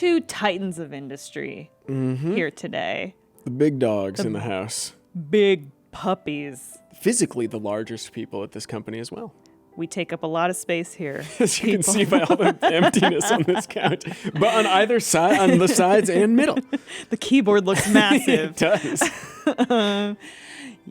two titans of industry here today. The big dogs in the house. Big puppies. Physically the largest people at this company as well. We take up a lot of space here. As you can see by all the emptiness on this couch. But on either side, on the sides and middle. The keyboard looks massive. It does.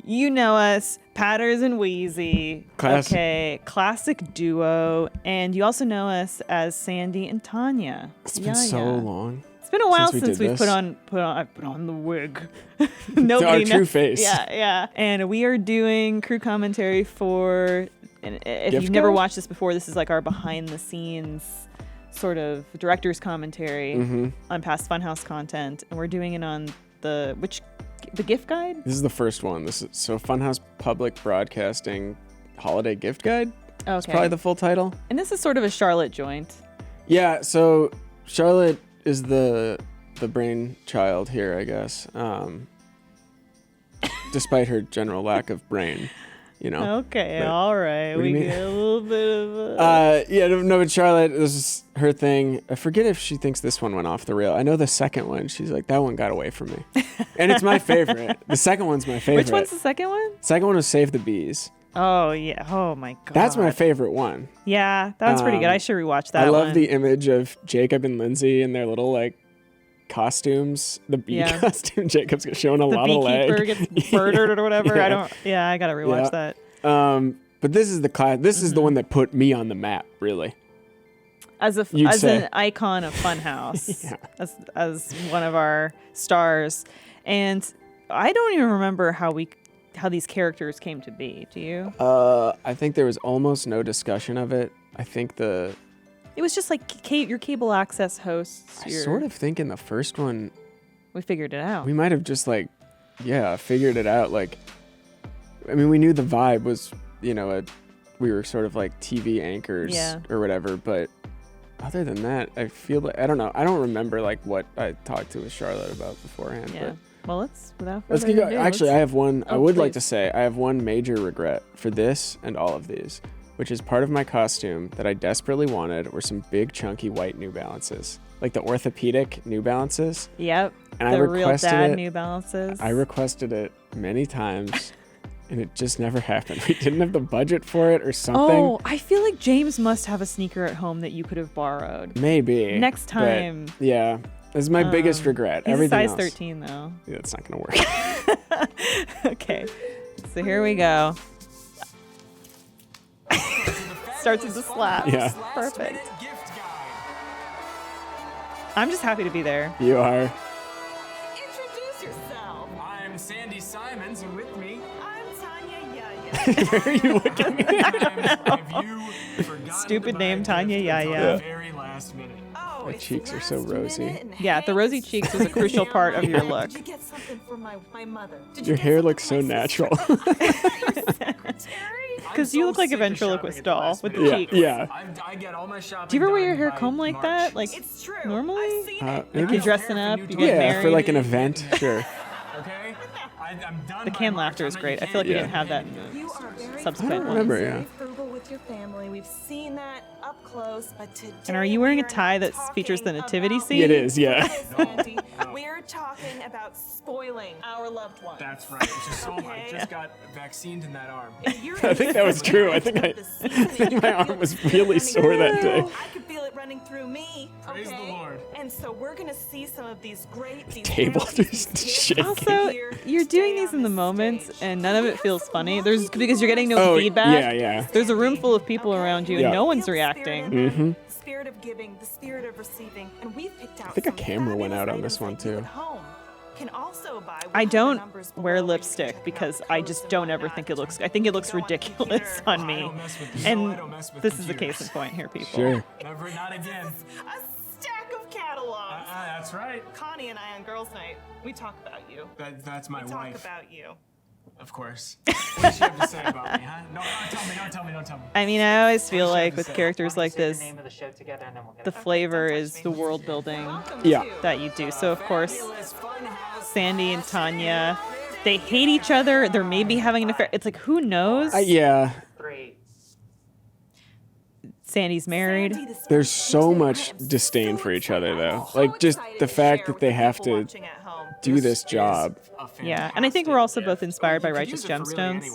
You know us, Patters and Wheezy. Classic. Okay, classic duo. And you also know us as Sandy and Tanya. It's been so long. It's been a while since since we we've did put on the wig. Our true face. Yeah. And we are doing crew commentary for, and if Gift you've never Guide? watched this before, this is like our behind the scenes sort of director's commentary on past Funhaus content. And we're doing it on the gift guide? This is the first one. This is so Funhaus Public Broadcasting Holiday Gift Guide. Okay. That's probably the full title. And this is sort of a Charlotte joint. Yeah, so Charlotte is the brainchild here, I guess. Despite her general lack of brain, you know. Okay, But all right. what do you We mean? get a little bit of a... Yeah, no, but Charlotte, this is her thing. I forget if she thinks this one went off the rail. I know the second one, she's like, that one got away from me. And it's my favorite. The second one's my favorite. Which one's the second one? Second one was Save the Bees. Oh, yeah. Oh, my God. That's my favorite one. Yeah, that was pretty good. I should rewatch that I love one. the image of Jacob and Lindsay in their little, like, costumes. The bee costume. Jacob's showing a lot of leg. The beekeeper gets murdered or whatever. Yeah. I got to rewatch that. But this is the class. This is the one that put me on the map, really. As an icon of Funhaus, Yeah. as one of our stars, and I don't even remember how these characters came to be. Do you? I think there was almost no discussion of it. I think It was just like your cable access hosts. I sort of think in the first one we figured it out. we might have just figured it out. Like, I mean, we knew the vibe was, we were sort of like TV anchors or whatever, but other than that, I feel like, I don't know. I don't remember like what I talked to with Charlotte about beforehand. Yeah. But Well, let's keep going. Actually, I have one. I would like please. to say I have one major regret for this and all of these, which is part of my costume that I desperately wanted were some big chunky white New Balances, like the orthopedic New Balances. Yep. And the real dad New Balances. I requested it many times, and it just never happened. We didn't have the budget for it or something. Oh, I feel like James must have a sneaker at home that you could have borrowed. Maybe. Next time. But, yeah. This is my biggest regret. He's Everything a size else. 13, though. Yeah, it's not going to work. Okay. So here we go. Starts with the slap. Yeah. Perfect. I'm just happy to be there. You are. Introduce yourself. I'm Sandy Simons, and with me, I'm Tanya Yaya. Where are you looking? have you forgotten Stupid to name, buy a Tanya gift until Yaya. the very last minute? Oh, My it's cheeks are so last rosy. minute and Yeah, the Hanks. rosy cheeks was a crucial part of your look. Did you get something for my mother? Did Your you get hair something looks for so my natural. secretary? Because you look like a ventriloquist doll with the cheeks. Yeah. I get all my shopping Do you ever wear your done hair by combed like March. that? Like It's true. normally? I've seen it. Maybe. You're dressing up, you get Yeah, married. for like an event. Sure. Okay? I'm done The by canned March. laughter is I'm not- great. you I feel like we can't didn't have that in get the You are very subsequent I don't ones. remember, very yeah. frugal with your family. We've seen that up close, but today And are you wearing a we are tie not that features the talking nativity about- scene? It is, yeah. Sandy, we're talking about spoiling our loved ones. That's right. It's just so I Okay. just got vaccinated in that arm. I think that was true. I think my arm was really sore that day. I could feel it running through me. Praise the okay? Lord. And so we're gonna see some of these great table just shaking. Also, you're doing these in the moment, and none of it feels funny. There's because you're getting no Oh, feedback. yeah, yeah. There's a room full of people around you, Yeah. and no one's reacting. Mm-hmm. The spirit of giving, the spirit of receiving, and we've picked out. I think a some camera went fabulous out on this items one, that you too. at home can also buy I with the don't numbers wear below where you lipstick can because check out I close just and don't ever whatnot. think it looks. I think it looks Go on ridiculous computer. on I me. don't mess with I And don't mess with this is the computers. case in point here, people. Sure. Never, not again. A stack of catalogs. That's right. Connie and I on girls' night, we talk about you. That's my We talk wife, about you. of course. What does she have to say about me, huh? No, don't tell me. I mean, I always feel What does she like have to with say? characters like this, Name of the show together, and then we'll get the it. flavor is the world building Welcome Yeah. to that you do. So of course, Fabulous Funhaus. Sandy and Tanya, they hate each other. They're maybe having an affair. It's like who knows? Yeah. 3. Sandy's married. There's so much disdain for each other, though. Like, just the fact that they have to do this job. Yeah, and I think we're also both inspired by Righteous Gemstones.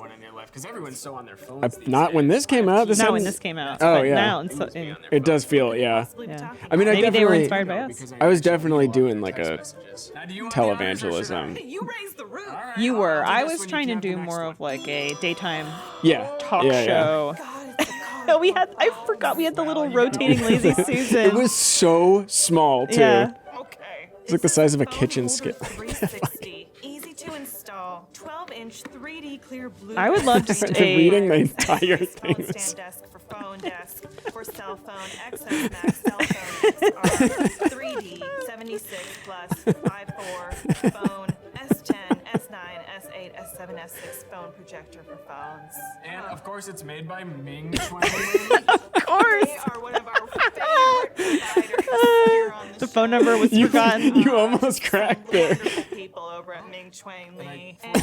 Because everyone's so on their phones. Not when this came out. Not when this came out. Oh, but yeah. Now, It does feel, yeah. yeah. I mean, Maybe they were inspired by us. I was definitely doing like a televangelism. You raised the roof. You were. I was trying to do more of like a daytime Yeah. talk yeah, show. No, I forgot we had the little rotating Lazy Susan. It was so small, too. Yeah. Okay. It's like the size of a kitchen skillet. 360. Easy to install. 12-inch 3D clear blue. I would love just Reading a. the entire thing. Phone stand desk for phone desk for cell phone. XS Max cell phone are 3D 76 plus 54 phone S10, S9, S8, S7, S6 phone projector for phones. And of course, it's made by Ming Chuan. Of course. They are one of our favorite providers here on The phone number was forgotten. You almost cracked there. wonderful people over at Ming Chuan Lee. And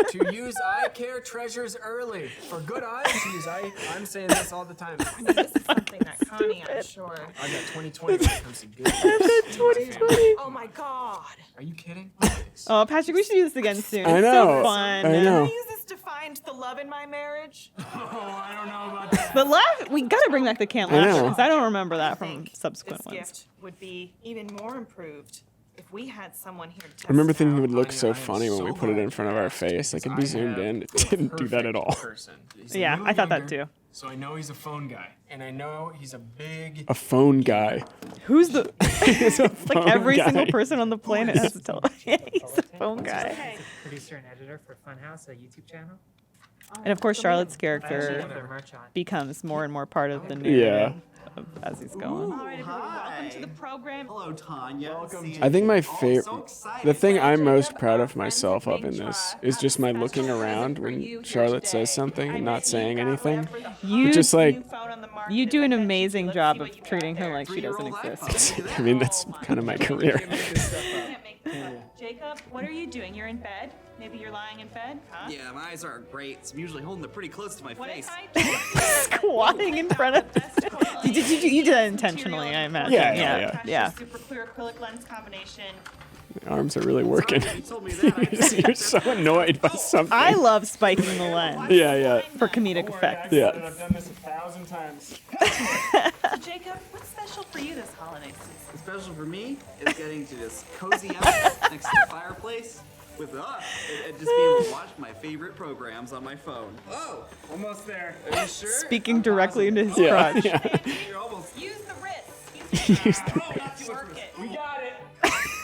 To use eye care treasures early. For good eyes, to use I'm saying this all the time. this is something that Connie, I'm sure. I got 2020 when it comes to good eyes. 2020. Oh my God. Are you kidding? Oh, Patrick, we should do this again soon. I It's know. so fun. I know. Can I use this to find the love in my marriage? Oh, I don't know about that. But laugh, we gotta bring back the can't I laugh know. because I don't remember that from think subsequent this ones. gift would be even more improved if we had someone here to test I remember thinking it out. would look Honey, so I am funny when so we put it in glad front of you our asked, face. Like, it'd be because I zoomed have in. It didn't do that at all. Person. He's a Yeah, little I thought that younger, too. So I know he's a phone guy, and I know he's a big. A phone guy. Who's the? It's a Like phone every guy. single person on the planet has a telephone. He's a phone guy. Okay. Producer and editor for Funhaus, a YouTube channel. And of course, Charlotte's I actually character have their merch on. becomes more and more part of the Yeah. narrative as he's going. All right, everyone, welcome to the program. Hello, Tanya. I think my favorite, so excited. the thing I'm most proud of myself of in this is just my looking around when Charlotte says something and not saying anything. You But just like, you do an amazing job of treating her like she doesn't exist. I mean, that's kind of my career. Jacob, what are you doing? You're in bed? Maybe you're lying in bed? Huh? Yeah, my eyes aren't great. So I'm usually holding it pretty close to my What face. if I Squatting in front of. You did that intentionally, I imagine. Yeah. Yeah. Super clear acrylic lens combination. My arms are really working. You told me that. You're so annoyed by something. I love spiking the lens Yeah. for comedic effect. Yeah. I've done this 1,000 times. So Jacob, what's special for you this holiday season? What's special for me is getting to just cozy up next to the fireplace with and just being able to watch my favorite programs on my phone. Oh, Almost there. are you sure? Speaking directly into his Yeah. crotch. Yeah. You're almost. Use the wrist. Use the wrist. Work it. We got it.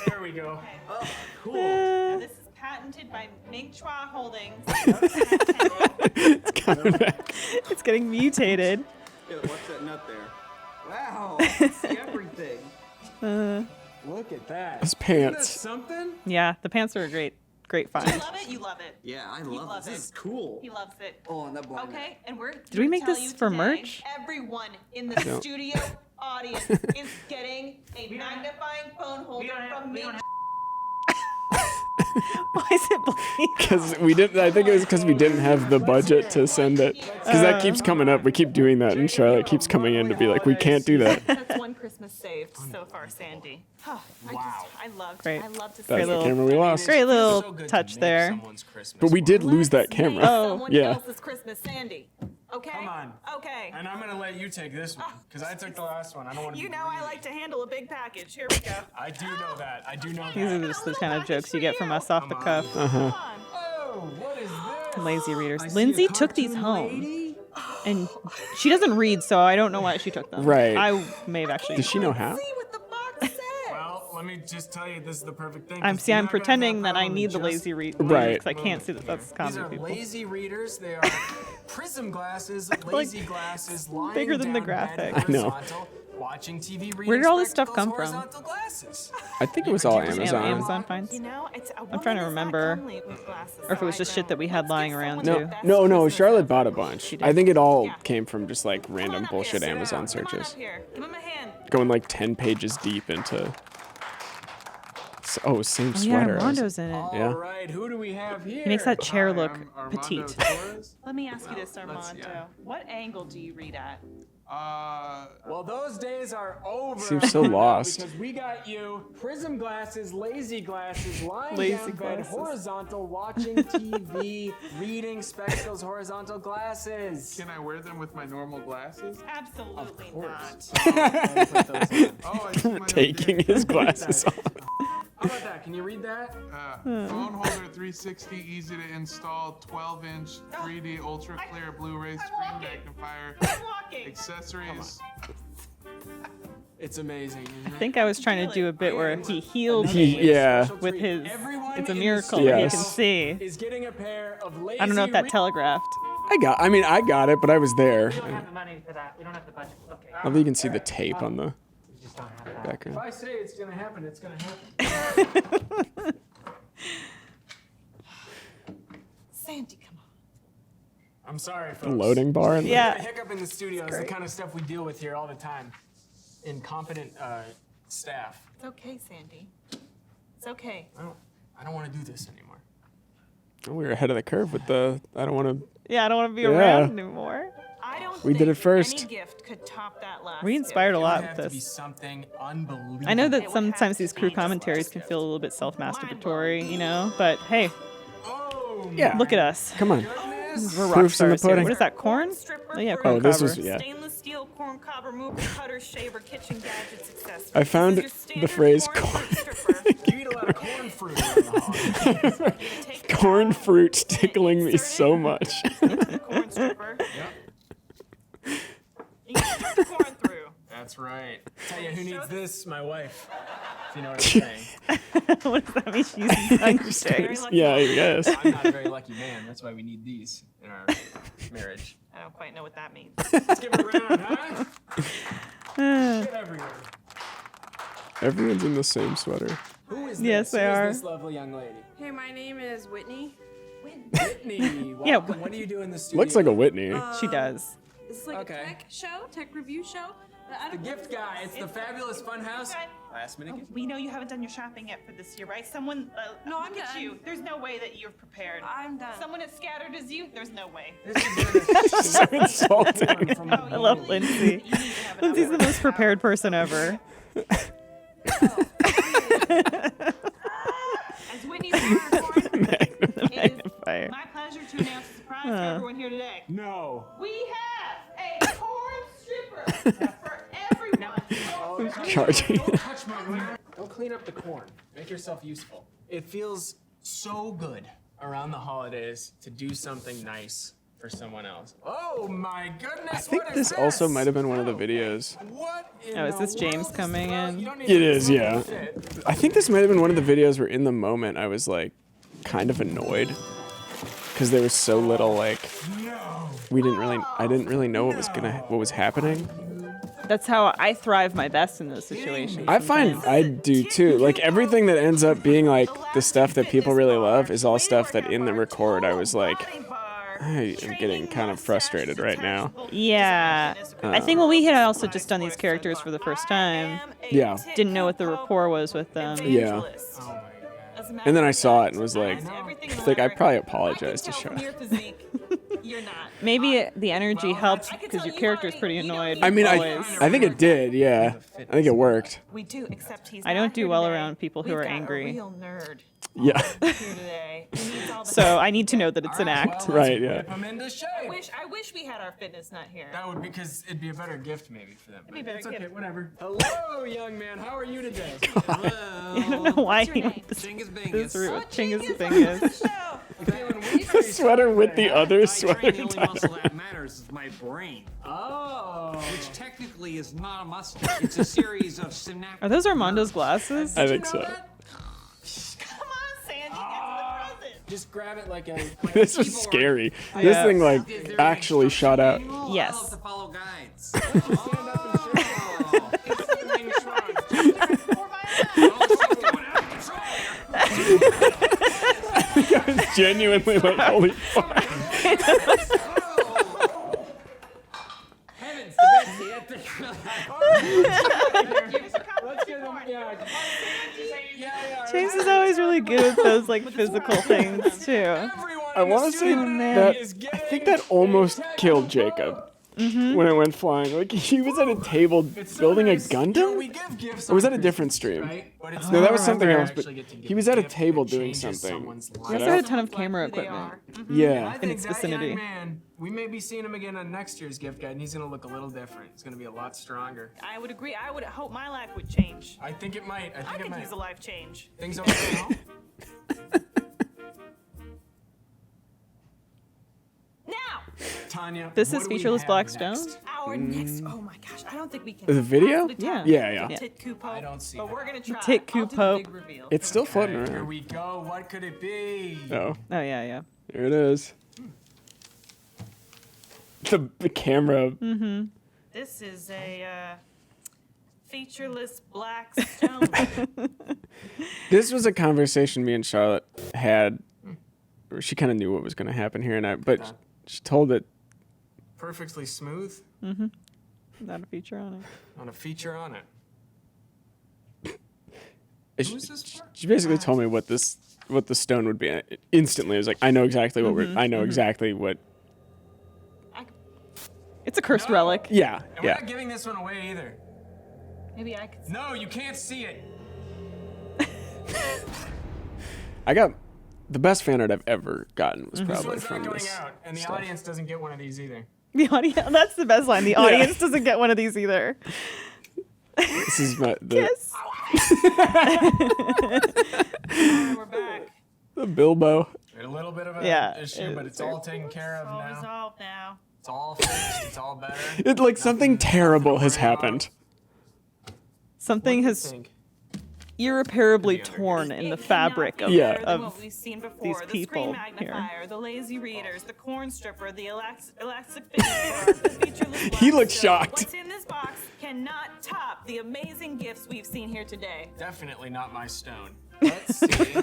There we go. Oh, cool. Now, this is patented by Ming Chua Holdings. It's coming back. It's getting mutated. Yeah, watch that nut there. Wow, I can see everything. Look at that. His Isn't that pants. something? Yeah, the pants are a great You find. love it? You love it. Yeah, I He love loves this. it. This is cool. He loves it. Oh, and that blind. Okay, and we're we make tell this you for today, merch? Everyone in the No. studio audience is getting a magnifying phone holder from Ming. Why is it bleeding? Because we didn't. I think it was because we didn't have the budget to send it. Because that keeps coming up. We keep doing that, and Charlotte keeps coming in to be like, "We can't do that." That's one Christmas saved so far, Sandy. Wow. I loved Great. I loved to see That's the little- camera we lost. Great little So good to touch make there. someone's Christmas But we did work. lose that camera. Oh, someone yeah. else's Christmas, Sandy. Okay? Come on. Okay. And I'm gonna let you take this one because I took the last one. I don't want to. You know I like to handle a big package. Here we go. I do know that. I do know These are that. just the kind of jokes you get from us off the cuff. Come on. Oh, what is this? Lazy readers. Lindsay took these home. And she doesn't read, so I don't know why she took them. Right. I may have actually. Does she know how? See what the box says. Well, let me just tell you, this is the perfect thing. I'm 'cause you're I'm not gonna pretending have that I problem need the just lazy read Right. because I can't see that that's These common are people. lazy readers. They are prism glasses, lazy glasses, lying bigger than the down graphic. bed, I know. horizontal, watching TV, reading Where did all this stuff spectacles, come from? horizontal glasses. I think it was all Yeah, Amazon. Amazon finds. You know, I'm trying to remember. Or if it was just shit that we had lying around too. No. Charlotte bought a bunch. did. I think it all Yeah. came from just like random bullshit Amazon Come on up searches. here. Give him a hand. Going like 10 pages deep into same Oh, yeah, sweater. Armando's in it. Yeah. All right, who do we have here? He makes that chair Hi, look I'm Armando petite. Torres. Let me ask you this, let's- Armando. yeah. What angle do you read at? Well, those days are over. Seems so Armando, lost. Because we got you prism glasses, lazy glasses, lying Lazy down bed, glasses. horizontal, watching TV, reading spectacles, horizontal glasses. Can I wear them with my normal glasses? Absolutely course. not. Put those on. Oh, I see my Taking his glasses off. How about that? Can you read that? Phone holder 360, easy to install, 12-inch 3D ultra clear Blu-ray screen magnifier, I'm walking. accessories. It's amazing. Isn't I it? think I was trying to do a bit where he healed Another me Yeah. special with treat. his. Everyone It's a in the miracle studio that he Yes. can see. is getting a pair of lazy I don't know if that telegraphed. I got it, but I was there. We don't have the money for that. We don't have the budget. Okay. I don't think you can see the tape on the We just don't have that. If background. I say it's gonna happen, it's gonna happen. Sandy, come on. I'm sorry, folks. The loading bar. And Yeah. The hiccup in the studio is the kind of stuff we deal with here all the time. Incompetent staff. It's okay, Sandy. It's okay. I don't want to do this anymore. we were ahead of the curve with the. I don't want to. Yeah, I don't want to be Yeah. around anymore. I don't We think did it first. any gift could top that last We inspired a It would lot have with to be this. something unbelievable. I know that It would sometimes have these to crew be commentaries can feel a little bit self-masturbatory, you know. But hey, Oh, Yeah. look at us. Come on. goodness. We're rock Proofs in the stars here. pudding. What is that? Corn? Stripper Oh yeah, for corn Oh, this cobbler. was yeah. Stainless steel corn cob remover, cutter, shaver, kitchen gadgets, accessories. I found This is your the standard phrase corn fruit stripper. You eat a lot of corn fruit around the holidays. You're gonna take the Corn towel, fruit's tickling me insert so it much. into the corn stripper. You can strip the corn through. That's right. Tell you who needs this? My wife. If you know what I'm saying. What does that mean? She's using tongue Very sticks. lucky. Yeah, I guess. I'm not a very lucky man. That's why we need these in our marriage. I don't quite know what that means. Let's give it a round, huh? Shit everywhere. Everyone's in the same sweater. Who is Yes, this? they Who is are. this lovely young lady? Hey, my name is Whitney. Whitney. Yeah, Welcome. What do you do in the studio? Looks like a Whitney. She does. This is like Okay. a tech show, tech review show. But I The don't gift guy. It's the fabulous Funhaus. Last minute gift. We know you haven't done your shopping yet for this year, right? Someone, No, look I'm at done. you. There's no way that you're prepared. I'm done. Someone as scattered as you, there's no way. This is So insulting. from I love Lindsay. You need to have Lindsay's enough the most prepared person ever. As Whitney's unicorn, it is Magnifier. my pleasure to announce a surprise for everyone here today. No. We have a corn stripper for everyone. Charging. Don't touch my ring. Don't clean up the corn. Make yourself useful. It feels so good around the holidays to do something nice for someone else. Oh my goodness! I think what this is also this? might have been one of the videos. What in Oh, is the this James world coming this? in? You don't need It to is, yeah. fit. I think this might have been one of the videos where in the moment I was like kind of annoyed because there was so little like I didn't really know what was happening. That's how I thrive my best in those situations. I find I do too. Like everything that ends up being like the stuff that people really love is all stuff that in the record I was like, I am getting kind of frustrated right now. Yeah. I think when we had also just done these characters for the first time, Yeah. didn't know what the rapport was with them. Yeah. And then I saw it and was like I probably apologized to Sean. You're not. Maybe the energy helped because your character's pretty annoyed. I mean, always. I think it did. Yeah, I think it worked. We do, except he's I don't not do here well today. around people who We've are got angry. A real nerd Yeah. here today. He needs all the So I need to know that it's an act. Well, Right, let's yeah. whip 'em into shape. I wish we had our fitness nut here. That would because it'd be a better gift maybe for them. be a better It's okay, gift. whatever. Hello, young man. How are you today? I don't know why your he name? went this Chingus this Bingus. route. Chingus Bingus. Feeling weak? Sweater with the other I sweater. train the only muscle that matters is my brain, Oh. which technically is not a muscle. It's a series of synaptic. Are those Armando's glasses? I think so. Come on, Sandy, get to the present. Just grab it like a. This was scary. This Yeah. thing like actually shot out. Yes. I love to follow guides. Stand up and shake. Oh, it's something strong. 4x9. I was genuinely like, holy fuck. Heavens to Betsy, that thing really Give us a Let's get him. corn. Yeah. James is always really good with those like physical things too. I want to say that I think that almost killed Jacob when it went flying. Like he was at a table building a Gundam, or was that a different stream? No, that was something else. But he was at a table doing something. He also had a ton of camera equipment. Yeah. In its vicinity. We may be seeing him again on next year's gift guide, and he's gonna look a little different. He's gonna be a lot stronger. I would agree. I would hope my life would change. I think it might. I I think it could might. use a life change. Things okay now? Now, Tanya, This what is do we featureless have black next? stone. our next. Oh my gosh, I don't think we can. The video? possibly Yeah. top Yeah. the Tit Coup Pope, I don't see but that. we're gonna try. Tit Coup I'll do the Pope. big reveal. It's still floating Here around. we go. What could it be? Oh, Oh yeah. there it is. The camera. This is a featureless black stone. This was a conversation me and Charlotte had. Where she kind of knew what was going to happen here, but she told it. Perfectly smooth Not a feature on it. on a feature on it. She, Who is this for? she basically told me what the stone would be. And instantly, I was like, I know exactly what I know exactly what. It's a cursed relic. Yeah, And we're yeah. not giving this one away either. Maybe I could. No, you can't see it. I got the best fan art I've ever gotten was This probably one's not from going this. out, and the stuff. audience doesn't get one of these either. The audience. That's the best line. The audience doesn't get one of these either. This is the Kiss. We're back. the Bilbo. A little bit of an Yeah, issue, but it's all taken care of All now. resolved now. It's all fixed. It's all better. It like something terrible has happened. Something has Think. irreparably torn in the It cannot fabric be of, Yeah. better than of what we've seen before. these The people screen here. magnifier, the lazy readers, the corn stripper, the elastic figure, the featureless He black looked stone. shocked. What's in this box cannot top the amazing gifts we've seen here today. Definitely not my stone. Let's see.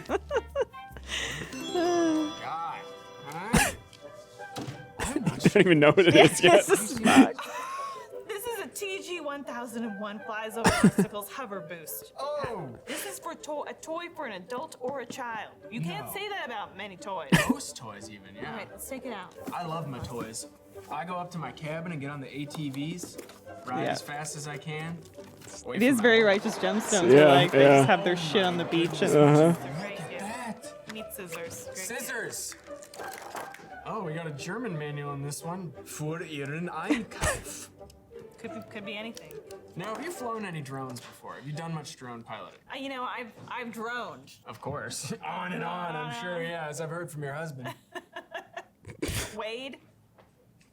God. Huh? I'm not I sure. don't even know what it is yet. Yes, this is fucked. This is a TG 1001 Flies Over Obstacles hover boost. Oh, This is for a toy for an adult or a child. You can't say that about many toys. most toys even, yeah. All right, let's take it out. I love my toys. I go up to my cabin and get on the ATVs, ride Yeah. as fast as I can. It is very righteous gemstones. Yeah, where, like they yeah. just have their shit on the beach and Right here. That. Need scissors. Great. Scissors. Oh, we got a German manual in this one. Für Ihren Einkauf. Could be anything. Now, have you flown any drones before? Have you done much drone piloting? You know, I've droned. Of course. On and on, I'm sure, yeah, as I've heard from your husband. Wade.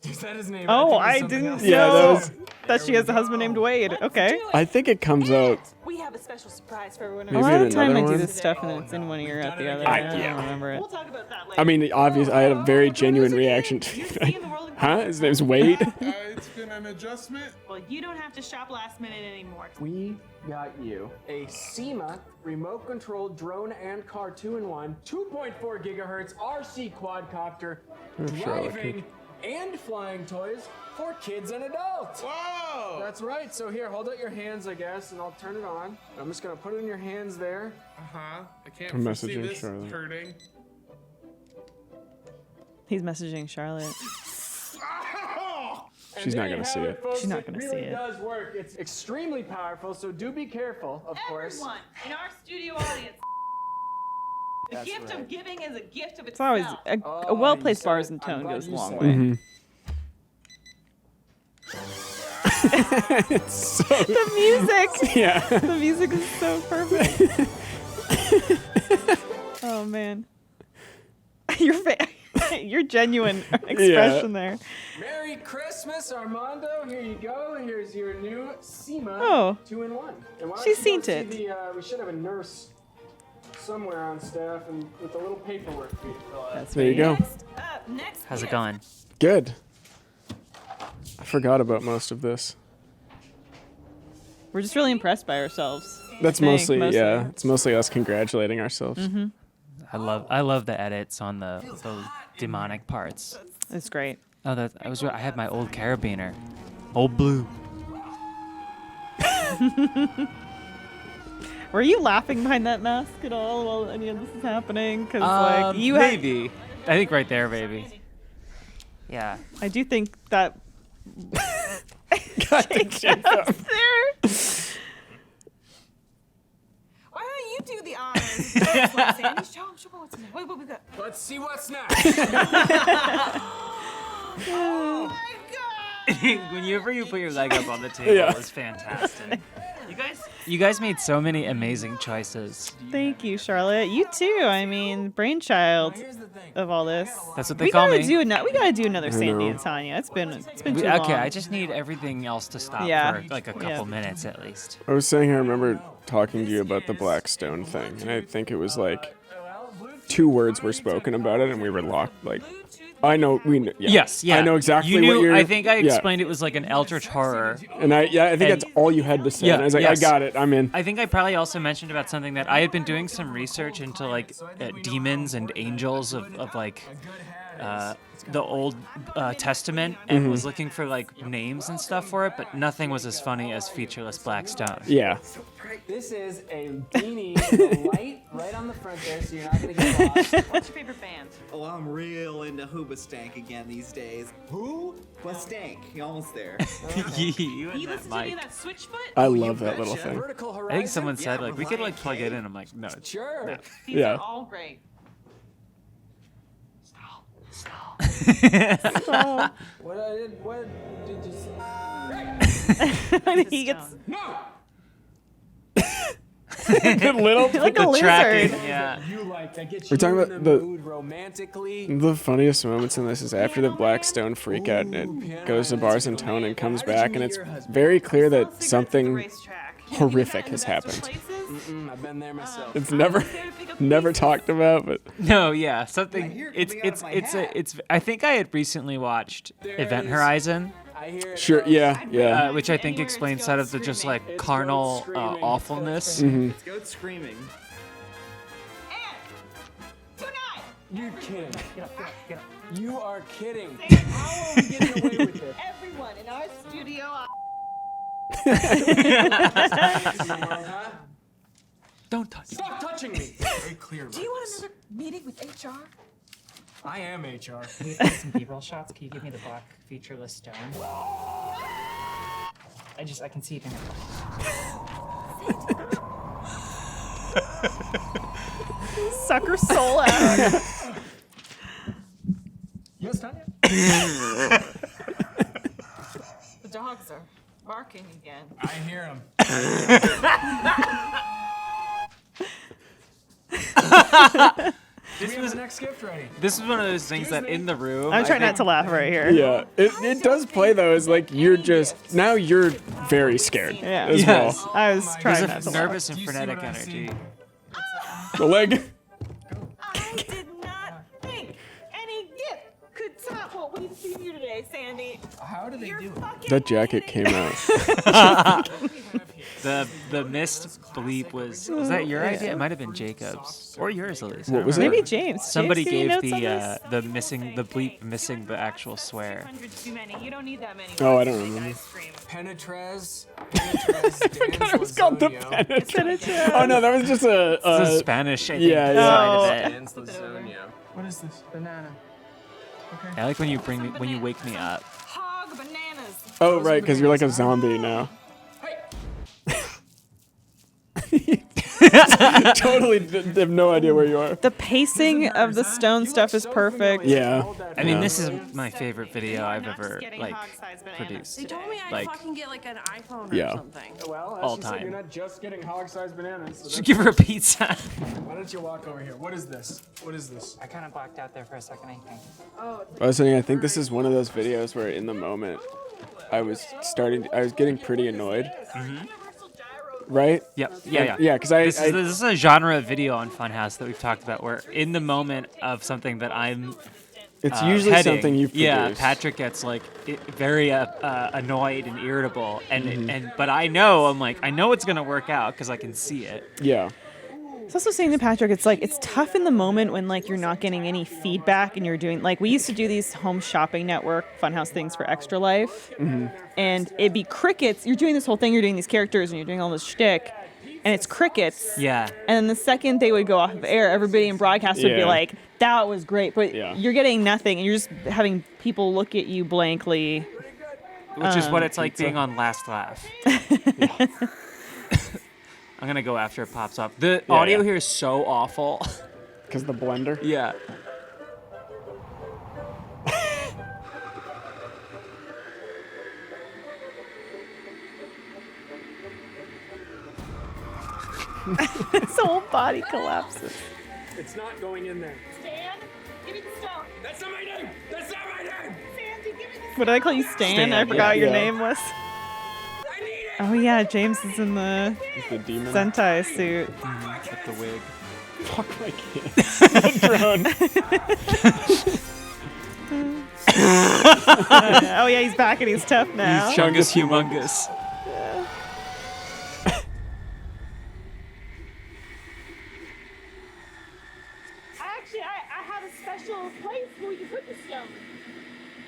Is that his name? Oh, think it was I something didn't else. Yeah, that know was- that she has a husband named Wade. Okay. I think it comes out. We have a special surprise for everyone. Maybe A lot in of the time I another do one? this stuff and it's in one ear out the other. I- I don't yeah. remember it. We'll talk about that later. I mean, obviously, I had a very genuine reaction to You it. see in the world of Huh? His name's Wade? It's been an adjustment. Well, you don't have to shop last minute anymore. We got you a SEMA remote controlled drone and car 2-in-1, 2.4 gigahertz RC quadcopter, driving and flying toys for kids and adults. Whoa! That's right. So here, hold out your hands, I guess, and I'll turn it on. I'm just gonna put it in your hands there. Uh-huh. I can't I'm foresee messaging this Charlotte. hurting. He's messaging Charlotte. And She's not there you gonna see have it. folks. She's not gonna It see really it. does work. It's extremely powerful, so do be careful, of course. Everyone in our studio audience. The That's gift right. of giving is a gift of It's always itself. a Oh, well-placed you said bars it. and I'm tone glad goes a you long said way. it. It's so. The music. Yeah. The music is so perfect. Oh man. Your genuine expression there. Merry Christmas, Armando. Here you go. Here's your new SEMA Oh. 2-in-1. And why don't She's you seen go see it. we should have a nurse somewhere on staff and with a little paperwork for you to fill out. That's There you go. Next How's it gift. going? Good. I forgot about most of this. We're just really impressed by ourselves. That's I think, mostly, yeah. It's mostly us congratulating ourselves. I love the edits on those demonic parts. It's great. Oh, I had my old carabiner, old blue. Were you laughing behind that mask at all while any of this is happening? Because like you maybe. I think right there, maybe. Yeah. I do think that. Jacob's there. Why don't you do the honors? Sandy, show me what's next. Wait, what we got? Let's see what's next. Oh my god! Whenever you put your leg up on the table, Yeah. it's fantastic. You guys made so many amazing choices. Thank you, Charlotte. You too. I mean, brainchild of all this. That's what they call me. We gotta do another Sandy and Tanya. It's been too long. Okay, I just need everything else to stop for like a couple minutes at least. I was saying I remember talking to you about the black stone thing, and I think it was like 2 words were spoken about it, and we were locked. Like, I know yeah. Yes, yeah. I know exactly you knew, what you're. I think I yeah. explained it was like an eldritch horror. And I think that's all you had to say. Yeah, and I was like, yes. I got it. I'm in. I think I probably also mentioned about something that I had been doing some research into like demons and angels of like the Old Testament and was looking for like names and stuff for it, but nothing was as funny as featureless black stone. Yeah. This is a beanie with a light right on the front there, so you're not gonna get lost. What's your favorite band? Oh, I'm real into Hoobastank again these days. Who? Bastank. You're almost there. You and You that listen to me, mic. that Switchfoot? I love that little thing. Vertical I horizon. think someone said like we could like plug it in. I'm like, no. Sure. No. These Yeah. are all great. What did you say? He gets No! The little. like a lizard. Tracking, yeah. You like that gets We're you talking in about the the- mood romantically. The funniest moments in this is after the black stone freakout, and it goes to bars and tone and comes back, and it's very clear that something horrific has happened. I've been there myself. It's never talked about, but No, yeah, something. hear it It's coming out it's of my it's hat. it's. I think I had recently watched Event Horizon, I hear it. sure, yeah. which I think explains sort of the just like carnal awfulness. It's goat screaming. You're kidding. You are kidding. How are we getting away with this? Everyone in our studio. Don't touch. Stop touching me. Very clear. Do you want another meeting with HR? I am HR. Can you take some B-roll shots? Can you give me the black featureless stone? I can see it in it. sucker soul out. Yes, Tanya? The dogs are barking again. I hear him. This was the next gift ready. This is one of those things that in the room. I'm trying not to laugh right here. Yeah, it does play though. Is like you're very scared Yeah. as Yes. well. I was trying There's not a to laugh. nervous and Do you see frenetic what I see? energy. The leg. I did not think any gift could top what we've seen here today, Sandy. How do they You're do it? fucking That jacket kidding. came out. The mist bleep was that your idea? It might have been Jacob's or yours, Elise. What was it? Maybe James. Somebody James, gave give me notes on this? the bleep missing the actual swear. 100 too many. You don't need that many. Oh, I don't Big remember. ice cream. Penetrez. It was called the Penetrez. Oh no, that was just It's a. the Spanish, I think, yeah, side yeah. of it. What is this? Banana. I like when you wake me up. Hog bananas. Oh right, because you're like a zombie now. Totally have no idea where you are. The pacing of the stone stuff is perfect. Yeah. I mean, Yeah. this is my favorite video I've Not just ever getting like hog-sized bananas. produced. They told me I'd Like, fucking get like an iPhone or Yeah. something. Well, as All you said, time. you're not just getting hog-sized bananas. So should give her a pizza. why don't you walk over here? What is this? What is this? I kind of blacked out there for a second, I think. I was saying, I think this is one of those videos where in the moment, I was getting pretty annoyed. Right? Yep. Yeah. Yeah, because This is a genre of video on Funhaus that we've talked about, where in the moment of something that I'm it's usually heading, something you've produced. yeah, Patrick gets like very annoyed and irritable, and but I know I know it's gonna work out because I can see it. Yeah. It's also saying to Patrick, it's like it's tough in the moment when like you're not getting any feedback and you're doing like we used to do these home shopping network Funhaus things for Extra Life, and it'd be crickets. You're doing this whole thing, you're doing these characters, and you're doing all this shtick, and it's crickets. Yeah. And then the second they would go off of air, everybody in broadcast would be Yeah. like, "That was great," but Yeah. you're getting nothing, and you're just having people look at you blankly. Which is what it's like being on Last Laugh. I'm gonna go after it pops up. The audio here is so awful. Because the blender? Yeah. His whole body collapses. It's not going in there. Stan, give me the stone. That's not my name! That's not my name! Sandy, give me the What did I call you, Stan? Stan, I forgot yeah. your name was. I need it! Oh yeah, James is in the It's the demon. Sentai suit. With the wig. Fuck my kids. The drone. Oh yeah, he's back and he's tough now. He's Chungus Humongous. Actually, I have a special place where we can put the stone.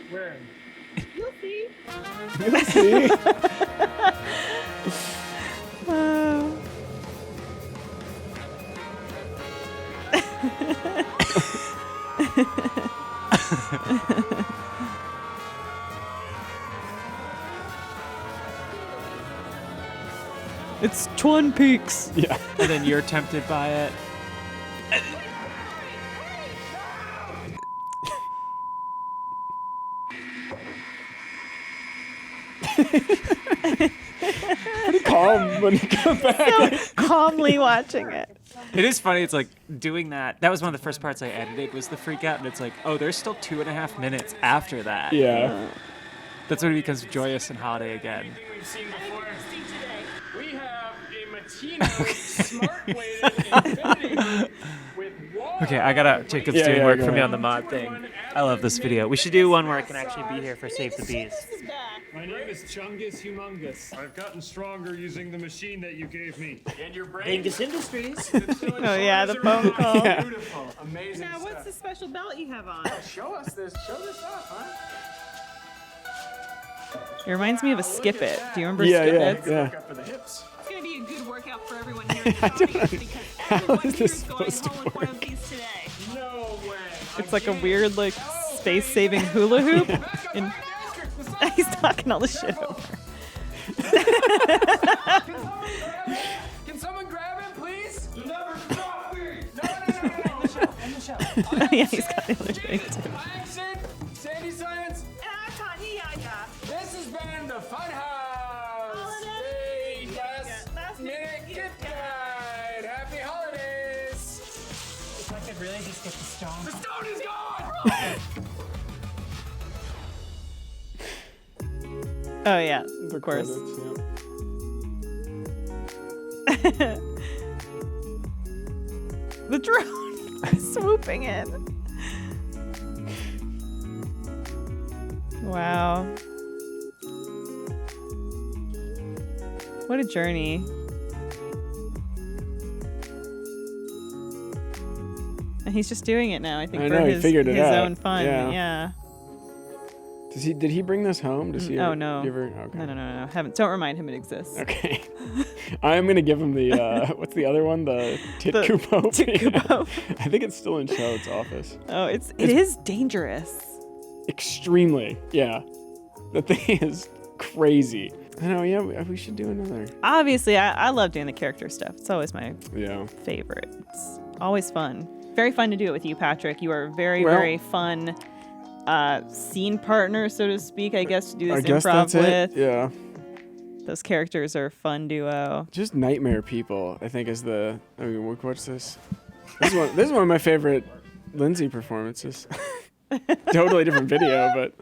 Where? You'll see. You'll see. It's Twin Peaks. Yeah. And then you're tempted by it. Pretty calm when you come back. Calmly watching it. It is funny. It's like doing that. That was one of the first parts I edited was the Freakout, and it's like, oh, there's still 2.5 minutes after that. Yeah. That's when it becomes joyous and holiday again. We've seen before. We have a Matino smart weighted infinity with wall. Okay, I gotta. Jacob's Yeah, doing yeah, work go for me ahead. on the mod thing. I love this video. We should do one where I can actually be here for Save the Bees. My name is Chungus Humongous. I've gotten stronger using the machine that you gave me. And your brain. Dingus Industries. Oh yeah, the phone call. Beautiful. Amazing Now, what's stuff. the special belt you have on? Show us this. Show this off, huh? It reminds me of a Skip It. Do you remember Yeah, Skip yeah, It? yeah. Look up for the hips. It's going to be a good workout for everyone here in the audience because everyone is here this is going supposed to home with one of these today. No way. It's like a weird, like, space-saving hula hoop. And he's talking all this shit over. Can someone grab him, please? Never stop me! Oh, yeah, he's got the other thing too. Action! Sandy Science! And I'm Tanya Yaya. This has been the Funhaus! Hey, last minute gift guide! Happy holidays! If I could really just get the stone. The stone is gone! Oh yeah, The of course. credits, The drone swooping in. Wow. What a journey. And he's just doing it now, I think, I for know, he his, figured it his out. own fun. Yeah. Yeah. Did he bring this home? Does he? Oh ever- no. do you ever- okay. No. Don't remind him it exists. Okay. I'm gonna give him the what's the other one? The Tit The Kupo. Tit Yeah. Kupo. I think it's still in Charlotte's office. Oh, it is dangerous. Extremely. Yeah. The thing is crazy. I know. Yeah, we should do another. Obviously, I love doing the character stuff. It's always my Yeah. favorite. It's always fun. Very fun to do it with you, Patrick. You are a very, Well- very fun scene partner, so to speak, I guess, to do I this guess improv that's with. it. Yeah. Those characters are a fun duo. Just nightmare people. I think is the. I mean, what's this? This is one of my favorite Lindsay performances. Totally different video, but.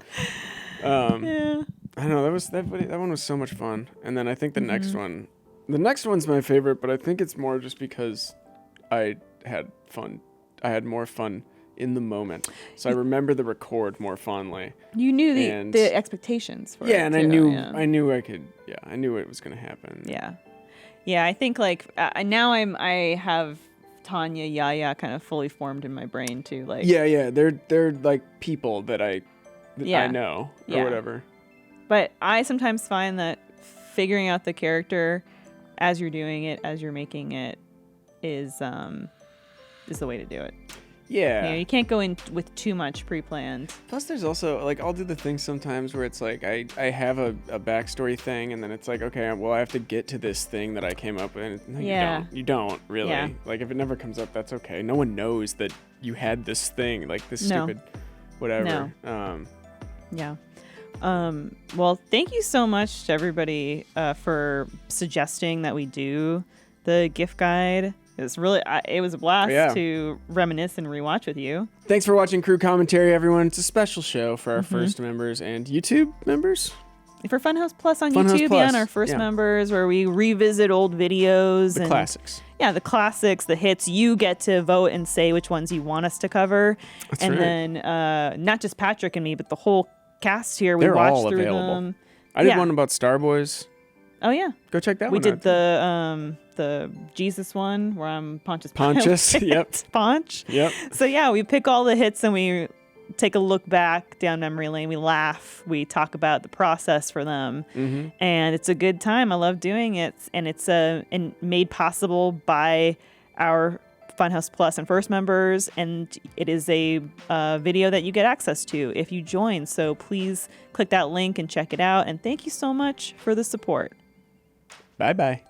Yeah. I don't know. That one was so much fun. And then I think the Mm-hmm. next one's my favorite, but I think it's more just because I had fun. I had more fun in the moment, so I remember the record more fondly. You knew And- the expectations for it. Yeah, and I too, knew yeah. I knew I could. Yeah, I knew it was gonna happen. Yeah. Yeah, I think like now I have Tanya Yaya kind of fully formed in my brain too. Like Yeah. They're like people that I Yeah. know or Yeah. whatever. But I sometimes find that figuring out the character as you're doing it, as you're making it, is the way to do it. Yeah. You know, you can't go in with too much pre-planned. Plus, there's also, like, I'll do the thing sometimes where it's like I have a backstory thing, and then it's like, okay, well, I have to get to this thing that I came up with. No, you don't, really. Yeah. Like, if it never comes up, that's okay. No one knows that you had this thing, like this stupid whatever. No. Yeah. Well, thank you so much to everybody for suggesting that we do the gift guide. It was a blast to reminisce and rewatch with you. Thanks for watching Crew Commentary, everyone. It's a special show for our first members and YouTube members. For Funhouse Plus on Funhouse YouTube, Plus, on our first members, where we revisit old videos. The classics. Yeah, the classics, the hits. You get to vote and say which ones you want us to cover. That's and right. then not just Patrick and me, but the whole cast here. We They're watched all through available. them. I did one about Star Boys. Oh, yeah. Go check that we one out. We did the Jesus one where I'm Pontius Pilate. Yep. Ponch. Yep. So, yeah, we pick all the hits and we take a look back down memory lane. We laugh. We talk about the process for them. Mm-hmm. And it's a good time. I love doing it. And it's made possible by our Funhouse Plus and First members. And it is a video that you get access to if you join. So please click that link and check it out. And thank you so much for the support. Bye-bye.